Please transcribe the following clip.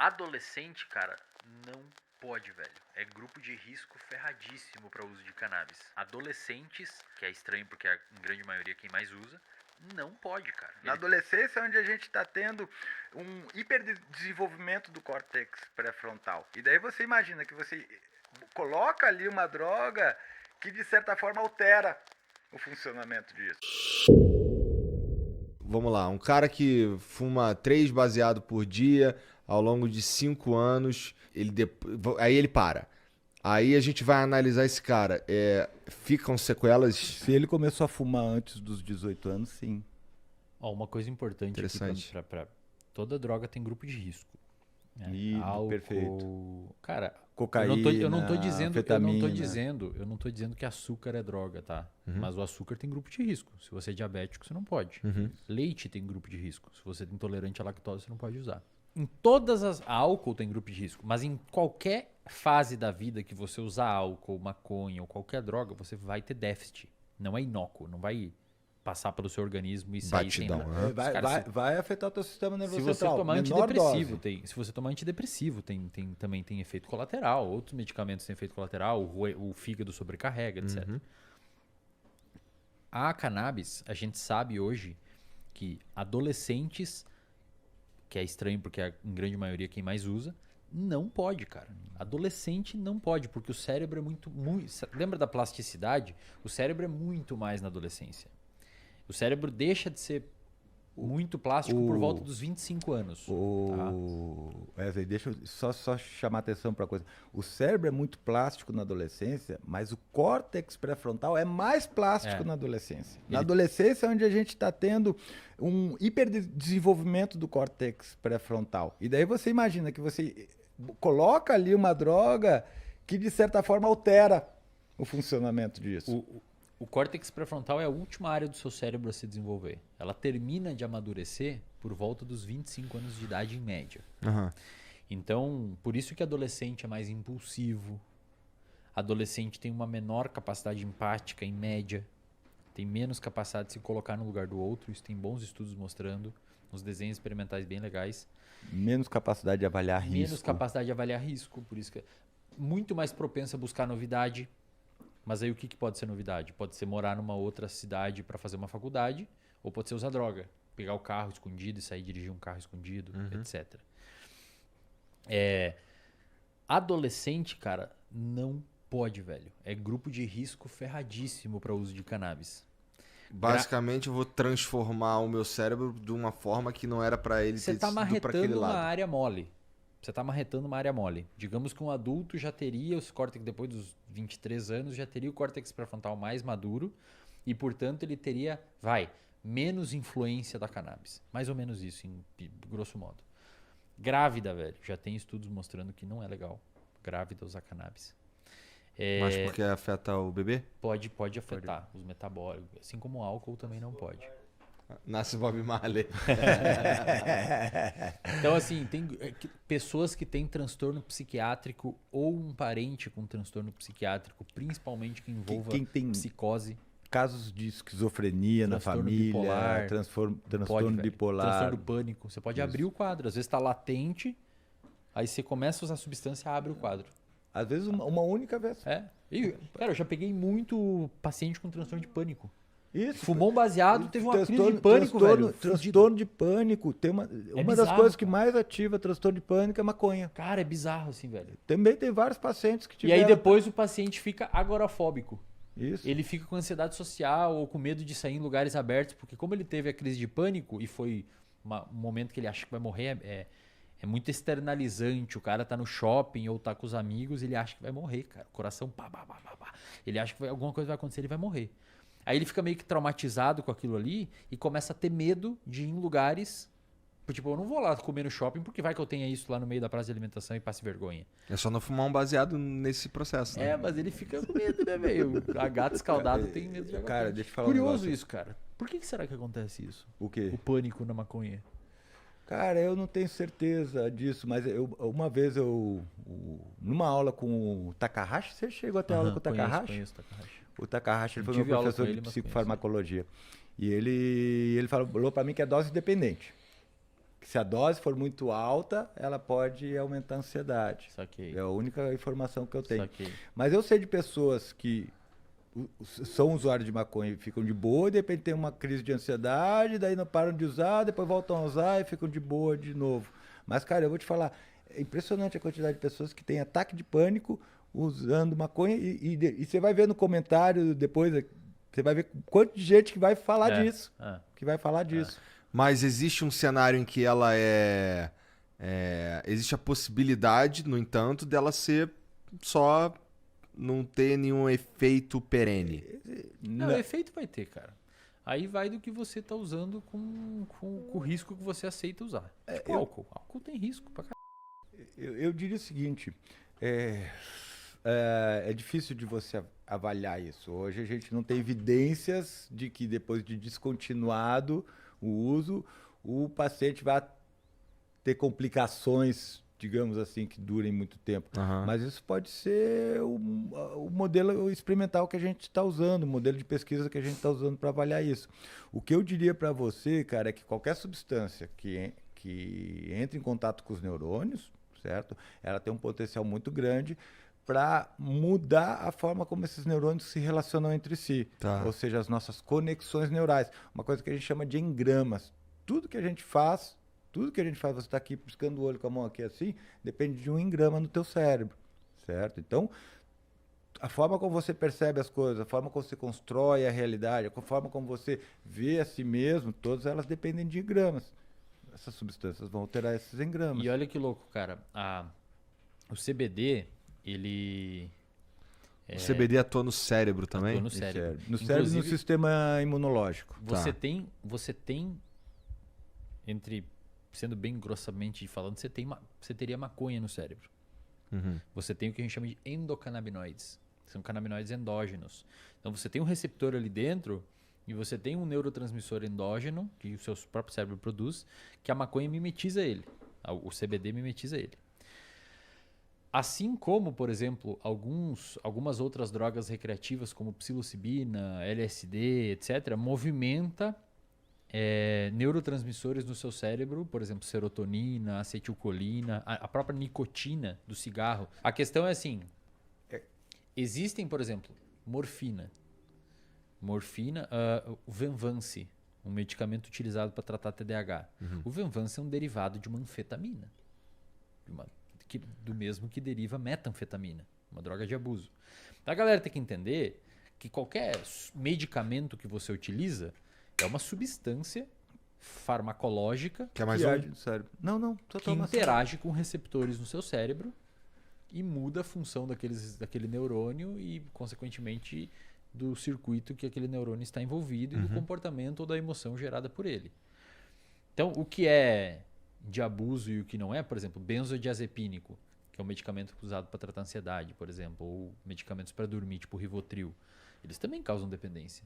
Adolescente, cara, não pode, velho. É grupo de risco ferradíssimo para uso de cannabis. Adolescentes, que é estranho porque a grande maioria quem mais usa, não pode, cara. Na adolescência é onde a gente está tendo um hiperdesenvolvimento do córtex pré-frontal. E daí você imagina que você coloca ali uma droga que de certa forma altera o funcionamento disso. Vamos lá, um cara que fuma 3 baseado por dia ao longo de 5 anos, aí ele para. Aí a gente vai analisar esse cara. Ficam sequelas? Se ele começou a fumar antes dos 18 anos, sim. Uma coisa importante Interessante. aqui toda droga tem grupo de risco. Né? Álcool, perfeito. Cara, cocaína, eu não tô dizendo que açúcar é droga, tá? Uhum. Mas o açúcar tem grupo de risco. Se você é diabético, você não pode. Uhum. Leite tem grupo de risco. Se você é intolerante à lactose, você não pode usar. Em todas as... Álcool tem grupo de risco. Mas em qualquer fase da vida que você usar álcool, maconha ou qualquer droga, você vai ter déficit. Não é inócuo. Não vai passar pelo seu organismo e sair Batidão, sem né? Vai afetar o teu sistema nervoso se você central. tomar Menor antidepressivo, dose. se você tomar antidepressivo, também tem efeito colateral. Outros medicamentos têm efeito colateral, o fígado sobrecarrega, etc. Uhum. A cannabis, a gente sabe hoje que adolescentes, que é estranho porque a grande maioria quem mais usa, não pode, cara. Adolescente não pode, porque o cérebro é muito... Lembra da plasticidade? O cérebro é muito mais na adolescência. O cérebro deixa de ser muito plástico por volta dos 25 anos. Wesley, deixa eu só chamar atenção para uma coisa. O cérebro é muito plástico na adolescência, mas o córtex pré-frontal é mais plástico na adolescência. Na adolescência é onde a gente está tendo um hiperdesenvolvimento do córtex pré-frontal. E daí você imagina que você coloca ali uma droga que de certa forma altera o funcionamento disso. O córtex pré-frontal é a última área do seu cérebro a se desenvolver. Ela termina de amadurecer por volta dos 25 anos de idade em média. Uhum. Então, por isso que adolescente é mais impulsivo. Adolescente tem uma menor capacidade empática em média. Tem menos capacidade de se colocar no lugar do outro. Isso tem bons estudos mostrando. Uns desenhos experimentais bem legais. Menos capacidade de avaliar risco. Menos capacidade de avaliar risco. Por isso que é muito mais propenso a buscar novidade. Mas aí o que pode ser novidade? Pode ser morar numa outra cidade para fazer uma faculdade, ou pode ser usar droga. Pegar o carro escondido e sair dirigir um carro escondido, etc. Adolescente, cara, não pode, velho. É grupo de risco ferradíssimo para uso de cannabis. Basicamente, eu vou transformar o meu cérebro de uma forma que não era para ele Você ter sido para aquele marretando uma lado. área mole. Você está marretando uma área mole. Digamos que um adulto já teria os córtex, depois dos 23 anos, já teria o córtex pré-frontal mais maduro e, portanto, ele teria, menos influência da cannabis. Mais ou menos isso, em grosso modo. Grávida, velho. Já tem estudos mostrando que não é legal grávida usar cannabis. Mas porque afeta o bebê? Pode afetar os metabólicos. Assim como o álcool também não pode. Nasce Bob Marley. Então, assim, tem pessoas que têm transtorno psiquiátrico ou um parente com transtorno psiquiátrico, principalmente que envolva Quem tem psicose. Casos de esquizofrenia na família, bipolar, transtorno bipolar. Transtorno pânico. Você pode abrir o quadro. Às vezes está latente, aí você começa a usar a substância e abre o quadro. Às vezes uma única vez. Cara, eu já peguei muito paciente com transtorno de pânico. Isso. Fumou um baseado, teve uma crise de pânico, velho. Transtorno de pânico. Tem uma das bizarro, coisas que cara. mais ativa transtorno de pânico é maconha. Cara, é bizarro assim, velho. Também tem vários pacientes que E tiveram... aí depois o paciente fica agorafóbico. Isso. Ele fica com ansiedade social ou com medo de sair em lugares abertos, porque como ele teve a crise de pânico e foi um momento que ele acha que vai morrer, é muito externalizante. O cara tá no shopping ou tá com os amigos, ele acha que vai morrer, cara. O coração pá. Ele acha que alguma coisa vai acontecer, ele vai morrer. Aí ele fica meio que traumatizado com aquilo ali e começa a ter medo de ir em lugares... Tipo, eu não vou lá comer no shopping porque vai que eu tenha isso lá no meio da praça de alimentação e passe vergonha. É só não fumar um baseado nesse processo, né? Mas ele fica com medo, né, velho? A gata escaldada tem medo de água Cara, quente. deixa eu falar Curioso um negócio. isso, cara. Por que será que acontece isso? O quê? O pânico na maconha. Cara, eu não tenho certeza disso, mas uma vez numa aula com o Takahashi, você chegou a ter aula com o Takahashi? Conheço o Takahashi. O Takahashi ele foi Tive meu aula professor com ele, de mas psicofarmacologia. E ele falou pra mim que é dose dependente. que se a dose for muito alta, ela pode aumentar a ansiedade. Saquei. É a única informação que eu tenho. Saquei. Mas eu sei de pessoas que são usuários de maconha e ficam de boa, e de repente tem uma crise de ansiedade, daí não param de usar, depois voltam a usar e ficam de boa de novo. Mas, cara, eu vou te falar, é impressionante a quantidade de pessoas que têm ataque de pânico usando maconha e você vai ver no comentário depois, você vai ver quanto de gente que vai falar disso. Que vai falar disso. Mas existe um cenário em que ela existe a possibilidade, no entanto, dela ser só não ter nenhum efeito perene. Não, efeito vai ter, cara. Aí vai do que você tá usando com o risco que você aceita usar. Tipo álcool. Álcool tem risco pra caralho. Eu diria o seguinte, é difícil de você avaliar isso. Hoje a gente não tem evidências de que depois de descontinuado o uso, o paciente vai ter complicações, digamos assim, que durem muito tempo. Mas isso pode ser o modelo experimental que a gente está usando, o modelo de pesquisa que a gente está usando para avaliar isso. O que eu diria para você, cara, é que qualquer substância que entre em contato com os neurônios, certo? Ela tem um potencial muito grande para mudar a forma como esses neurônios se relacionam entre si. Ou seja, as nossas conexões neurais. Uma coisa que a gente chama de engramas. Tudo que a gente faz, você está aqui piscando o olho com a mão aqui assim, depende de um engrama no teu cérebro, certo? Então, a forma como você percebe as coisas, a forma como você constrói a realidade, a forma como você vê a si mesmo, todas elas dependem de engramas. Essas substâncias vão alterar esses engramas. E olha que louco, cara. O CBD, ele... O CBD atua no cérebro também? Atua no cérebro. No cérebro e no sistema imunológico. Você tem, sendo bem grossamente falando, você teria maconha no cérebro. Você tem o que a gente chama de endocannabinoides. São canabinoides endógenos. Então você tem um receptor ali dentro e você tem um neurotransmissor endógeno que o seu próprio cérebro produz, que a maconha mimetiza ele. O CBD mimetiza ele. Assim como, por exemplo, algumas outras drogas recreativas, como psilocibina, LSD, etc., movimenta neurotransmissores no seu cérebro, por exemplo, serotonina, acetilcolina, a própria nicotina do cigarro. A questão é assim, existem, por exemplo, morfina, o Venvance, um medicamento utilizado para tratar TDAH. O Venvance é um derivado de uma anfetamina, do mesmo que deriva metanfetamina, uma droga de abuso. Então a galera tem que entender que qualquer medicamento que você utiliza é uma substância farmacológica Que é mais age no cérebro. Não, que interage com receptores no seu cérebro e muda a função daquele neurônio e, consequentemente, do circuito que aquele neurônio está envolvido e do comportamento ou da emoção gerada por ele. Então, o que é de abuso e o que não é, por exemplo, benzodiazepínico, que é um medicamento usado para tratar ansiedade, por exemplo, ou medicamentos para dormir, tipo Rivotril, eles também causam dependência.